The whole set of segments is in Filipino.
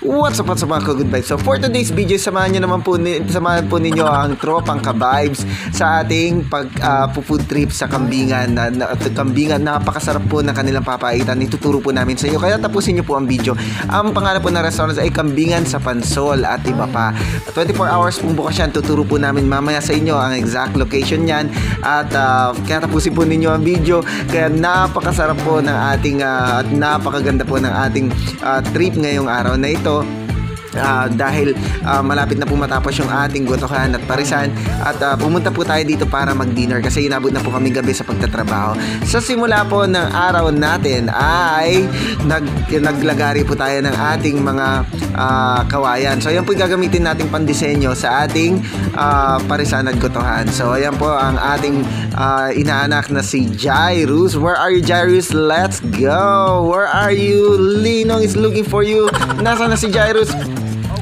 What's up mga ka-good vibes? So for today's video, samahan po ninyo ang tropang ka-vibes sa ating food trip sa Kambingan. Kambingan, napakasarap po ng kanilang papaitan. Ituturo po namin sa inyo, kaya tapusin nyo po ang video. Ang pangalan po ng restaurant ay Kambingan sa Pansol at iba pa. 24 hours pong bukas yan. Tuturo po namin mamaya sa inyo ang exact location yan. At kaya tapusin po ninyo ang video. Kaya napakasarap po ng ating at napakaganda po ng ating trip ngayong araw na ito. Dahil malapit na po matapos yung ating gotohan at parisan at pumunta po tayo dito para mag-dinner kasi inabot na po kami gabi sa pagtatrabaho. Sa simula po ng araw natin ay naglagari po tayo ng ating mga kawayan. So ayan po yung gagamitin nating pandisenyo sa ating parisan at gotohan. So ayan po ang ating inaanak na si Jairus. Where are you, Jairus? Let's go! Where are you? Linong is looking for you. Nasaan na si Jairus?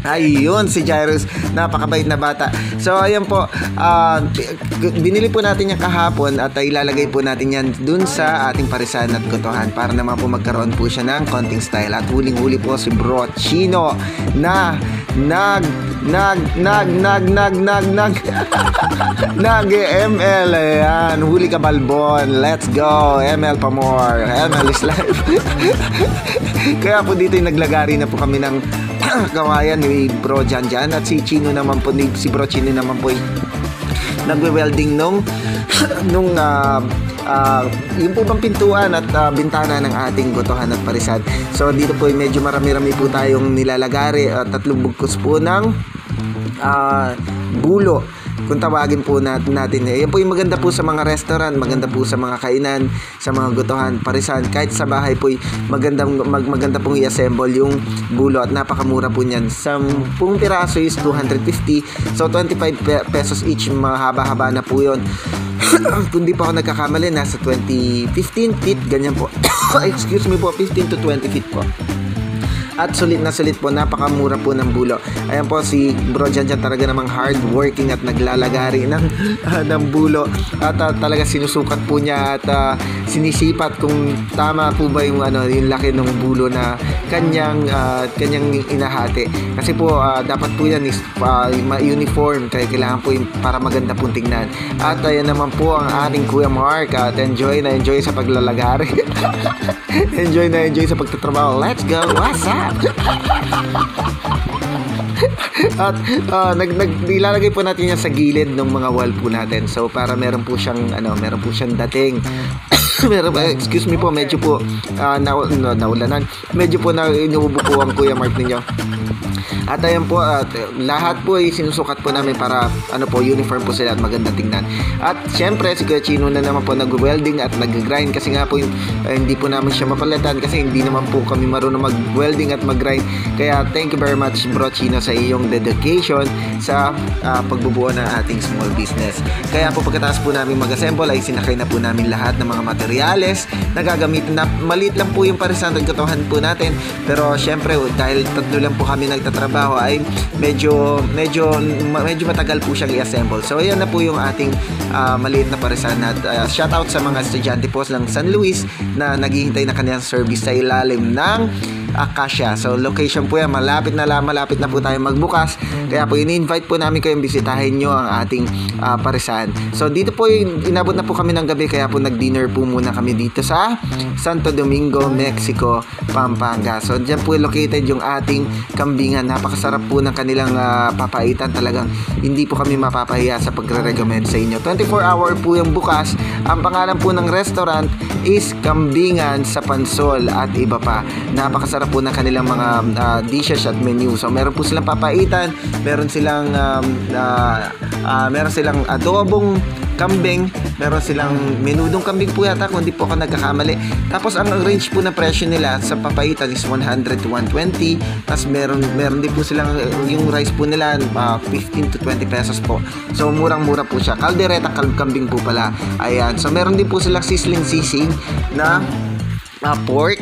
Ayun, si Jairus, napakabait na bata. So ayan po, binili po natin yung kahapon at ilalagay po natin yan dun sa ating parisan at gotohan para naman po magkaroon po siya ng konting style. At huling-huli po si Bro Chino na nag-ML. Ayan, huli ka balbon. Let's go, ML pa more. ML is life. Kaya po dito yung naglagari na po kami ng kawayan ni Bro Janjan at si Chino naman po, si Bro Chino naman po nagwe-welding nung yung po bang pintuan at bintana ng ating gotohan at parisan. So dito po medyo marami-rami po tayong nilalagari at 3 bugkos po ng bulo kung tawagin po natin. Yan po yung maganda po sa mga restaurant, maganda po sa mga kainan, sa mga gotohan, parisan. Kahit sa bahay po maganda pong i-assemble yung bulo at napakamura po niyan. 10 piraso is 250. So 25 pesos each, mahaba-haba na po yun. Kung di pa ako nagkakamali, nasa 15 feet, ganyan po. Excuse me po, 15 to 20 feet po. At sulit na sulit po, napakamura po ng bulo. Ayan po si Bro Janjan, talaga namang hard working at naglalagari ng bulo. At talaga sinusukat po niya at sinisipat kung tama po ba yung laki ng bulo na kanyang inahati. Kasi po dapat po yan is uniform, kaya kailangan po yung para maganda pong tingnan. At ayan naman po ang ating Kuya Mark at enjoy sa paglalagari. enjoy sa pagtatrabaho. Let's go, what's up? At nilalagay po natin yan sa gilid ng mga wall po natin. So para meron po siyang dating. Excuse me po, medyo po naulanan. Medyo po inuubo po ang Kuya Mark ninyo. At ayan po, lahat po ay sinusukat po namin para uniform po sila at maganda tingnan. At syempre si Kuya Chino na naman po nag-welding at nag-grind kasi nga po hindi po namin siya mapalitan kasi hindi naman po kami marunong mag-welding at mag-grind. Kaya thank you very much Bro Chino sa iyong dedication sa pagbubuo ng ating small business. Kaya po pagkatapos po namin mag-assemble ay sinakay na po namin lahat ng mga materyales na gagamitin. Na maliit lang po yung parisan at gotohan po natin, pero syempre dahil 3 lang po kami nagtatrabaho ay medyo matagal po siyang i-assemble. So ayan na po yung ating maliit na parisan at shout out sa mga estudyante po ng San Luis na naghihintay na kanilang service sa ilalim ng Acacia. So location po yan, malapit na po tayo magbukas. Kaya po ini-invite po namin kayong bisitahin nyo ang ating parisan. So dito po inabot na po kami ng gabi, kaya po nag-dinner po muna kami dito sa Santo Domingo, Mexico, Pampanga. So dyan po located yung ating Kambingan. Napakasarap po ng kanilang papaitan. Talagang hindi po kami mapapahiya sa pagre-recommend sa inyo. 24-hour po yung bukas. Ang pangalan po ng restaurant is Kambingan sa Pansol at iba pa. Napakasarap po ng kanilang mga dishes at menu. So meron po silang papaitan, meron silang adobong kambing, meron silang menudong kambing po yata kung hindi po ako nagkakamali. Tapos ang range po na presyo nila sa papaitan is 100 to 120. Tapos meron din po silang yung rice po nila 15 to 20 pesos po. So murang-mura po siya. Caldereta kambing po pala. Ayan. So meron din po silang sizzling sisig na pork,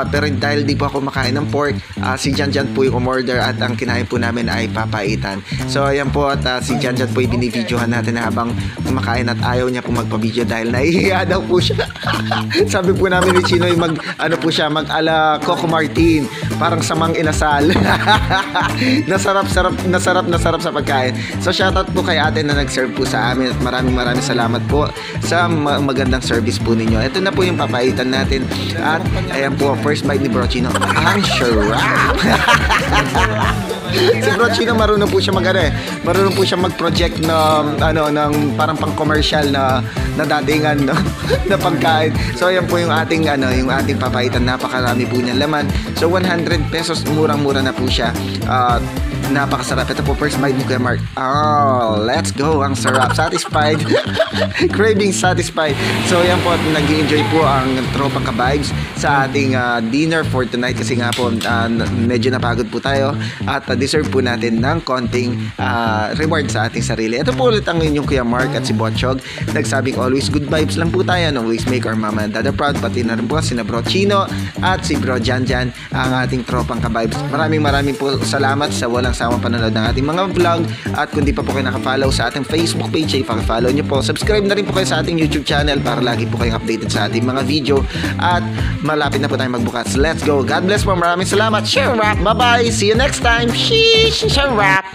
pero dahil di po ako makain ng pork, si Janjan po yung umorder at ang kinain po namin ay papaitan. So ayan po, at si Janjan po yung binibidyohan natin habang kumakain at ayaw niya po magpa-video dahil nahihiya daw po siya. Sabi po namin ni Chino yung po siya, mag ala Coco Martin, parang samang inasal. Nasarap sa pagkain. So shoutout po kay ate na nag-serve po sa amin at maraming salamat po sa magandang service po ninyo. Ito na po yung papaitan natin. At ayan po, first bite ni Bro Chino. Ang sarap! Si Bro Chino marunong po siya marunong po siya mag-project na ng parang pang-commercial na datingan na pagkain. So ayan po yung ating papaitan. Napakarami po niyang laman. So 100 pesos, murang-mura na po siya. Napakasarap. Ito po, first bite ni Kuya Mark. Oh, let's go. Ang sarap. Satisfied. Craving satisfied. So, yan po. Nag-enjoy po ang Tropang Ka-Vibes sa ating dinner for tonight. Kasi nga po, medyo napagod po tayo. At deserve po natin ng konting reward sa ating sarili. Ito po ulit ang inyong Kuya Mark at si Botchog. Nagsabing always good vibes lang po tayo. And always make our mama and dada proud. Pati na rin po sina Bro Chino at si Bro Janjan, ang ating Tropang Ka-Vibes. Maraming po salamat sa walang sawang panonood ng ating mga vlog. At kung di pa po kayo nakafollow sa ating Facebook page, ay paki-follow nyo po. Subscribe na rin po kayo sa ating YouTube channel para lagi po kayong updated sa ating mga video. At malapit na po tayong magbukas. Let's go. God bless po. Maraming salamat. Share wrap. Bye-bye. See you next time. Sheesh. Share wrap.